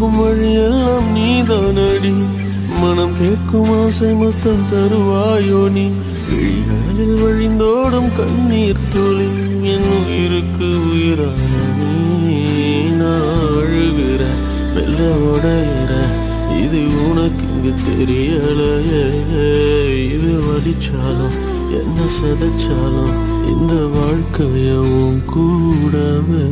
போகும் வழியெல்லாம் நீதானடி. மனம் கேட்கும் ஆசை மொத்தம் தருவாயோ நீ. விழிகளில் வழிந்தோடும் கண்ணீர் துளி என் உயிருக்கு உயிரான நீ. நான் அழுகிற மெல்ல உடையிற, இது உனக்கு இங்கு தெரியலையே. இது வலிச்சாலும் என்ன சதைச்சாலும் இந்த வாழ்க்கைய உன் கூடவே.